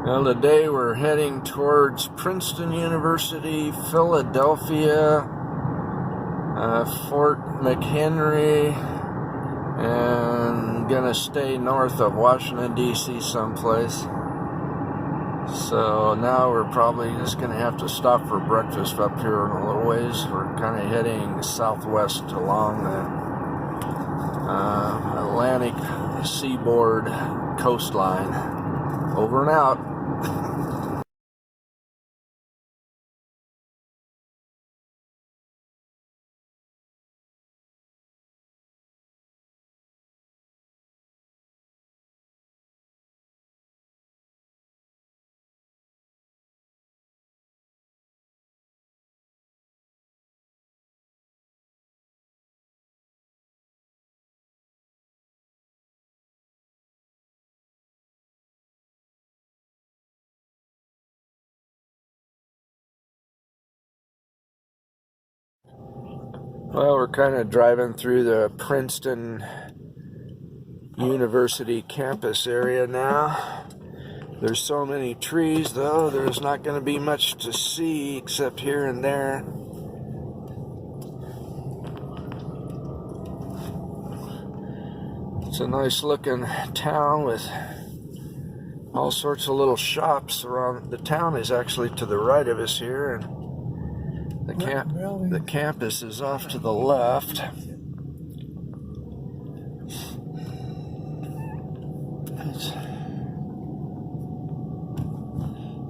Well, today we're heading towards Princeton University, Philadelphia, Fort McHenry, and gonna stay north of Washington, D.C. someplace. So now we're probably just gonna have to stop for breakfast up here in a little ways. We're kind of heading southwest along the Atlantic seaboard coastline. Over and out. Well, we're kind of driving through the Princeton University campus area now. There's so many trees, though, there's not going to be much to see except here and there. It's a nice looking town with all sorts of little shops around. The town is actually to the right of us here, and the campus is off to the left. It's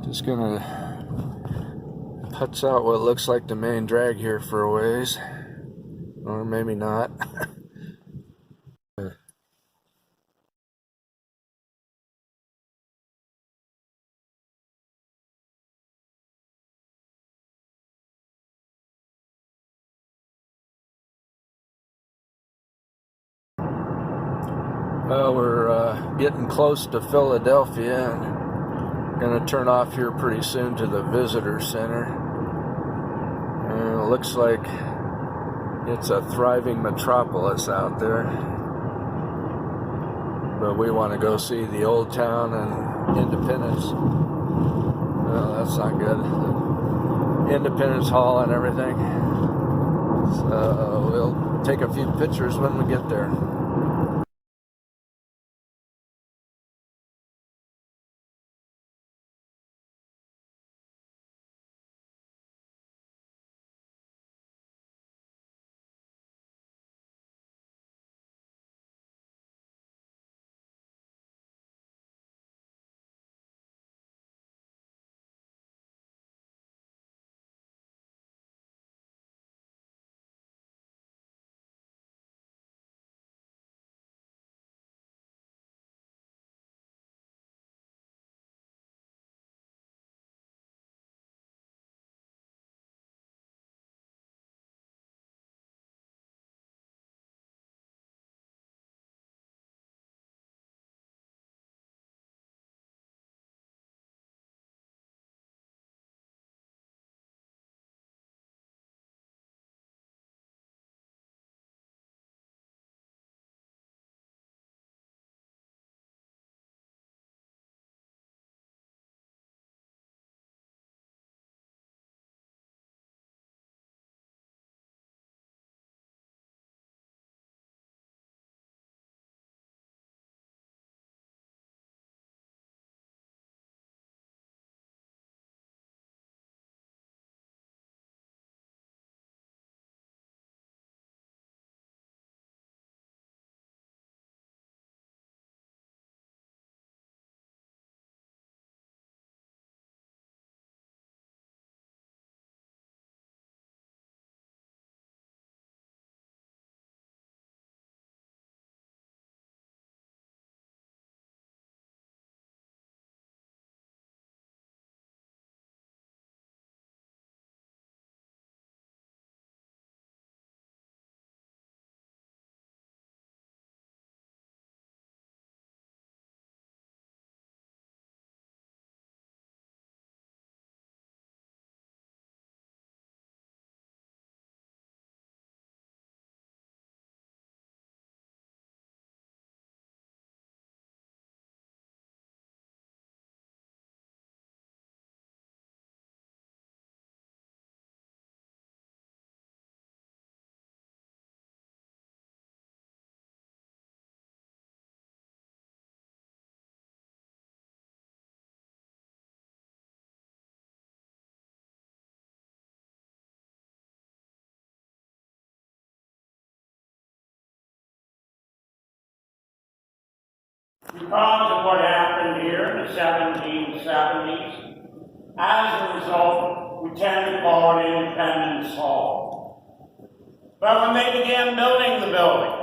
just gonna putz out what looks like the main drag here for a ways, or maybe not. Well, we're getting close to Philadelphia, and going to turn off here pretty soon to the visitor center. And it looks like it's a thriving metropolis out there, but we want to go see the Old Town and Independence. Well, that's not good. The Independence Hall and everything. So we'll take a few pictures when we get there. because of what happened here in the 1770s. As a result, we tend to call it Independence Hall. But when they began building the building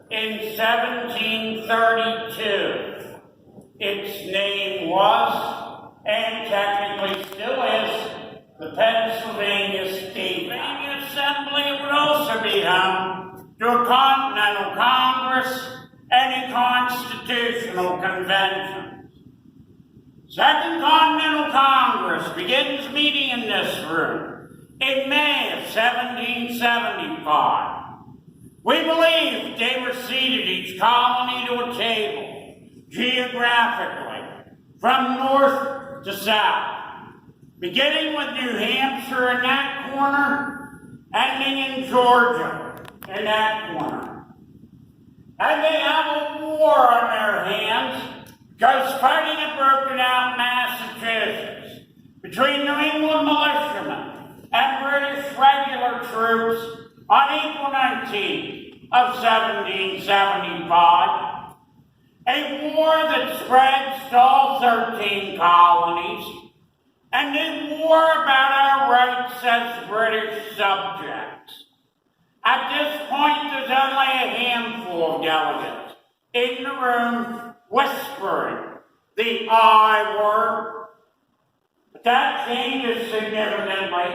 in 1732, its name was, and technically still is, the Pennsylvania State Assembly. It would also be home to a Continental Congress and a Constitutional Convention. Second Continental Congress begins meeting in this room in May of 1775. We believe they were seated each colony to a table, geographically, from north to south, beginning with New Hampshire in that corner, ending in Georgia in that corner. And they have a war on their hands because fighting had broken out in Massachusetts between New England militiamen and British regular troops on April 19th of 1775. A war that spreads to all 13 colonies, and a war about our rights as British subjects. At this point, there's only a handful of delegates in the room whispering the I word. But that changes significantly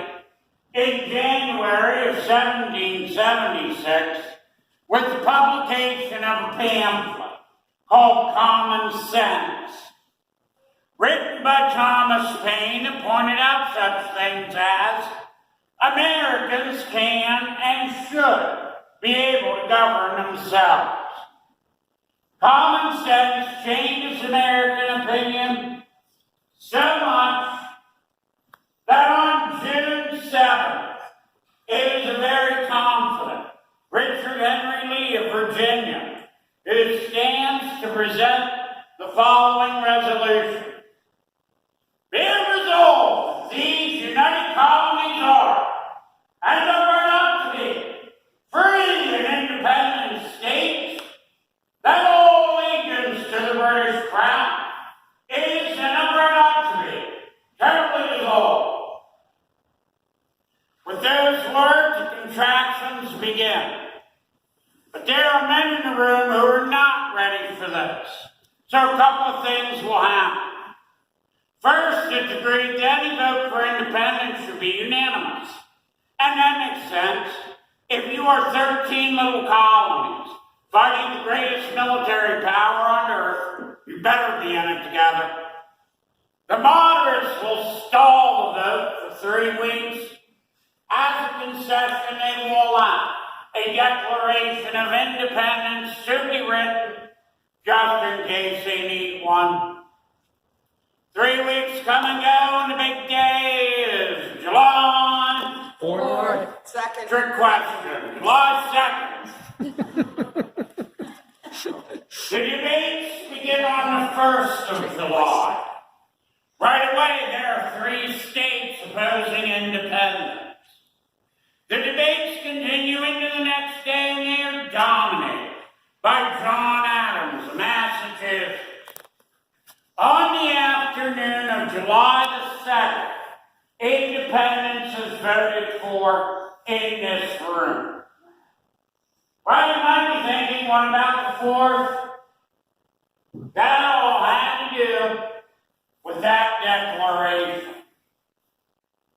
in January of 1776 with the publication of a pamphlet called Common Sense, written by Thomas Paine, that pointed out such things as Americans can and should be able to govern themselves. Common Sense changes American opinion so much that on June 7th, it is a very confident Richard Henry Lee of Virginia who stands to present the following resolution. Be it resolved, these united colonies are, and are not to be, free and independent states, that all allegiance to the British Crown is and ever not to be, carefully dissolved. With those words, the contractions begin. But there are men in the room who are not ready for this. So a couple of things will happen. First, it's agreed that any vote for independence should be unanimous. And that makes sense. If you are 13 little colonies fighting the greatest military power on earth, you better be in it together. The moderates will stall the vote for 3 weeks. As a concession, they will allow a declaration of independence to be written just in case they need one. 3 weeks come and go, and the big day is July 4th. Trick question. July 2nd. The debates begin on the 1st of July. Right away, there are 3 states opposing independence. The debates continue into the next day, and they are dominated by John Adams of Massachusetts. On the afternoon of July the 2nd, independence is voted for in this room. Well, you might be thinking, what about the 4th? That all had to do with that declaration.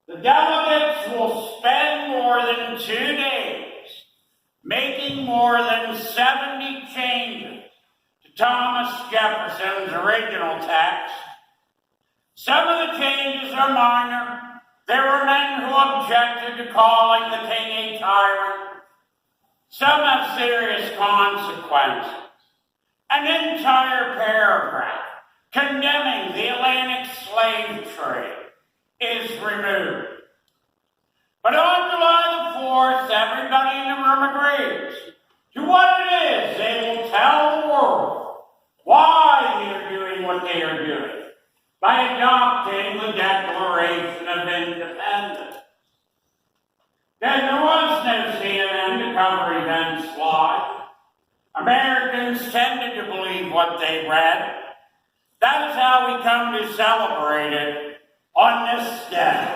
The delegates will spend more than 2 days making more than 70 changes to Thomas Jefferson's original text. Some of the changes are minor. There were men who objected to calling the king a tyrant. Some have serious consequences. An entire paragraph condemning the Atlantic slave trade is removed. But on July the 4th, everybody in the room agrees to what it is. They will tell the world why they are doing what they are doing by adopting the Declaration of Independence. Then there was no CNN to cover events live. Americans tended to believe what they read. That is how we come to celebrate it on this day.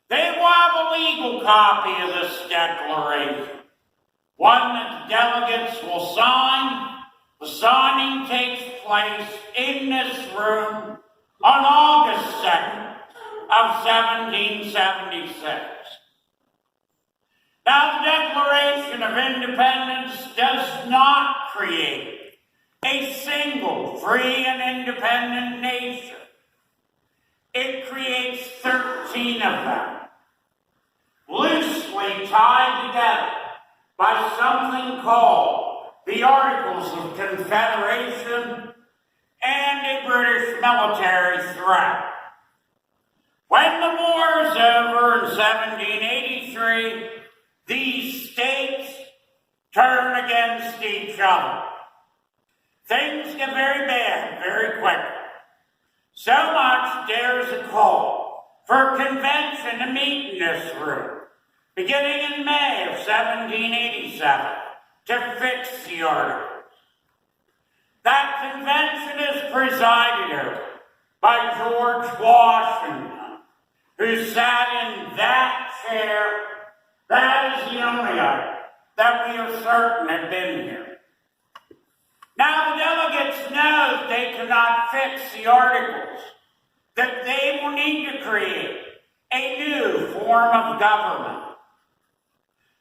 They will have a legal copy of this declaration, one that the delegates will sign. The signing takes place in this room on August 2nd of 1776. Now, the Declaration of Independence does not create a single free and independent nation. It creates 13 of them, loosely tied together by something called the Articles of Confederation and a British military threat. When the war is over in 1783, these states turn against each other. Things get very bad very quickly. So much there's a call for a convention to meet in this room, beginning in May of 1787, to fix the articles. That convention is presided over by George Washington, who sat in that chair. That is the only item that we are certain had been here. Now the delegates know they cannot fix the articles, that they will need to create a new form of government.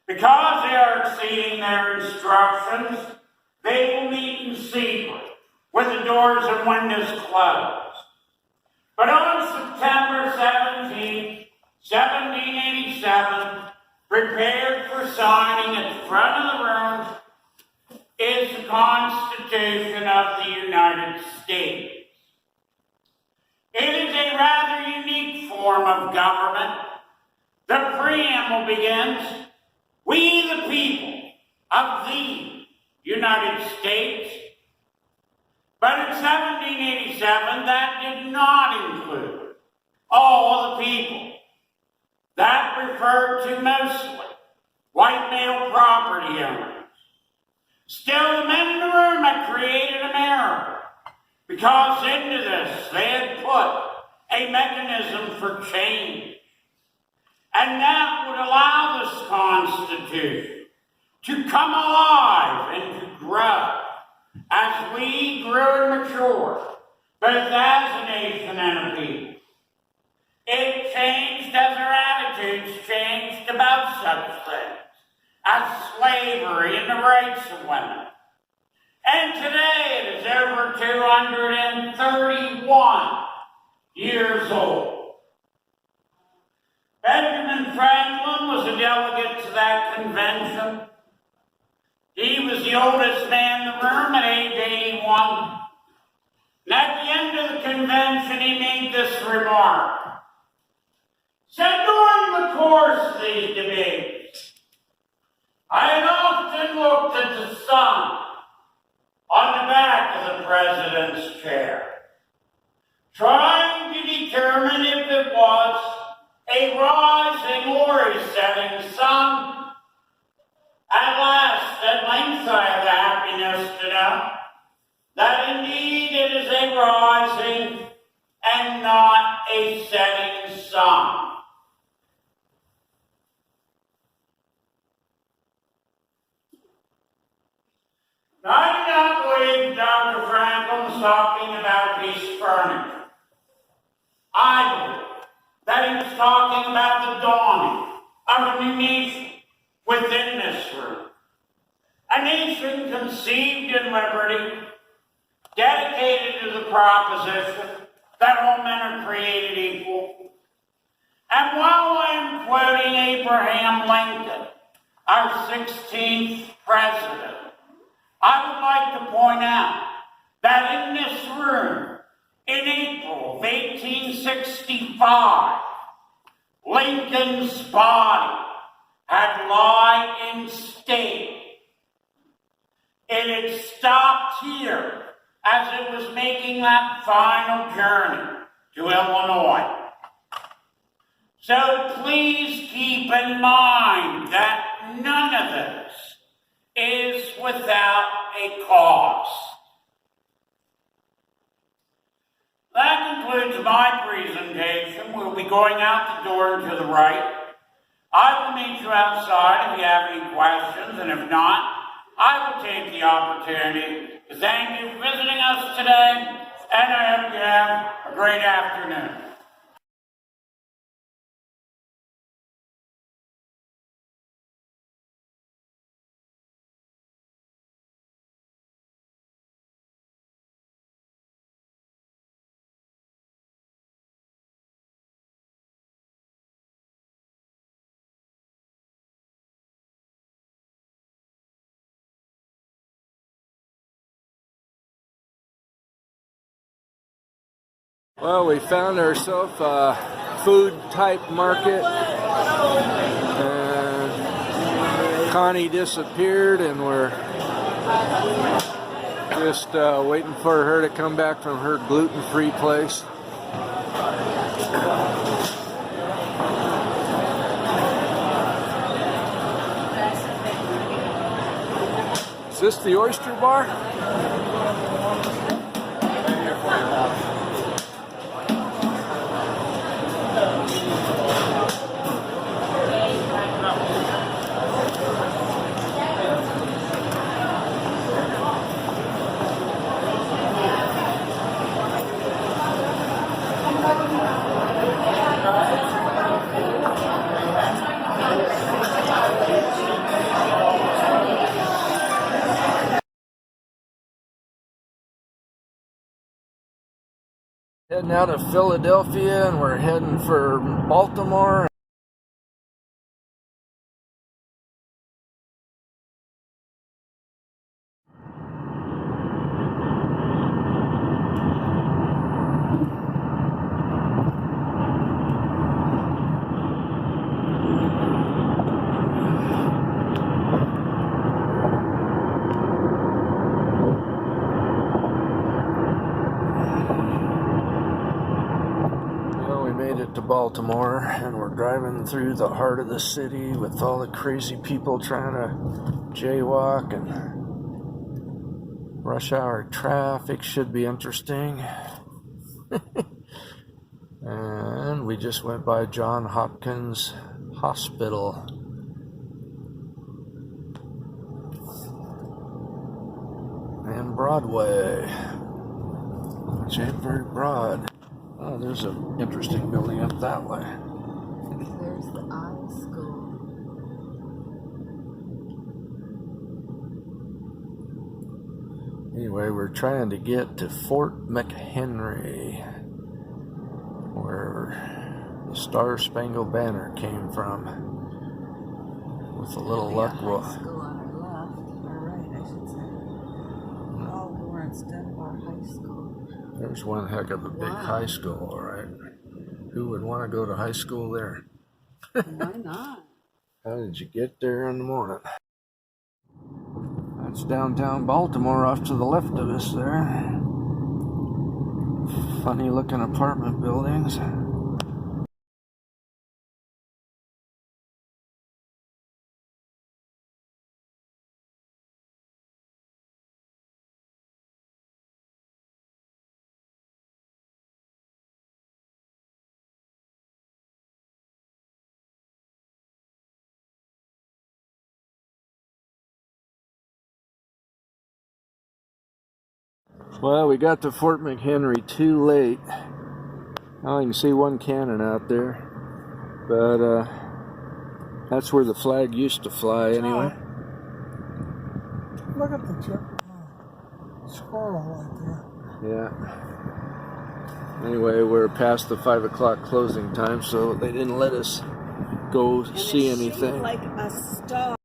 Because they are exceeding their instructions, they will meet in secret, with the doors and windows closed. But on September 17, 1787, prepared for signing at the front of the room, is the Constitution of the United States. It is a rather unique form of government. The preamble begins, "We the people of the United States." But in 1787, that did not include all the people. That referred to mostly white male property owners. Still, the men in the room had created America, because into this they had put a mechanism for change. And that would allow this Constitution to come alive and to grow as we grew and matured, both as a nation and a people. It changed as our attitudes changed about such things as slavery and the rights of women. And today it is over 231 years old. Benjamin Franklin was a delegate to that convention. He was the oldest man in the room at age 81. And at the end of the convention, he made this remark. Said, during the course of these debates, I had often looked at the sun on the back of the president's chair, trying to determine if it was a rising or a setting sun. At last, at length, I have the happiness to know that indeed it is a rising and not a setting sun. I do not believe Dr. Franklin was talking about his furniture. I believe that he was talking about the dawning of a new nation within this room. A nation conceived in liberty, dedicated to the proposition that all men are created equal. And while I am quoting Abraham Lincoln, our 16th president, I would like to point out that in this room, in April of 1865, Lincoln's body had lie in state. It had stopped here as it was making that final journey to Illinois. So please keep in mind that none of this is without a cost. That concludes my presentation. We'll be going out the door and to the right. I will meet you outside if you have any questions, and if not, I will take the opportunity to thank you for visiting us today, and I hope you have a great afternoon. Well, we found ourselves a food type market, and Connie disappeared, and we're just waiting for her to come back from her gluten-free place. Is this the oyster bar? Heading out of Philadelphia, and we're heading for Baltimore. To Baltimore, and we're driving through the heart of the city with all the crazy people trying to jaywalk, and rush hour traffic should be interesting. And we just went by Johns Hopkins Hospital. And Broadway, which ain't very broad. Oh, there's an interesting building up that way. There's the iSchool. Anyway, we're trying to get to Fort McHenry, where the Star Spangled Banner came from. With a little luck, we'll... High school on our left, or right, I should say. Oh, Lawrence Dunbar High School. There's one heck of a big high school, all right. Who would want to go to high school there? Why not? How did you get there in the morning? That's downtown Baltimore off to the left of us there. Funny looking apartment buildings. Well, we got to Fort McHenry too late. Oh, you can see one cannon out there. But that's where the flag used to fly anyway. Look at the squirrel right there. Yeah. Anyway, we're past the 5 o'clock closing time, so they didn't let us go see anything. Like a star.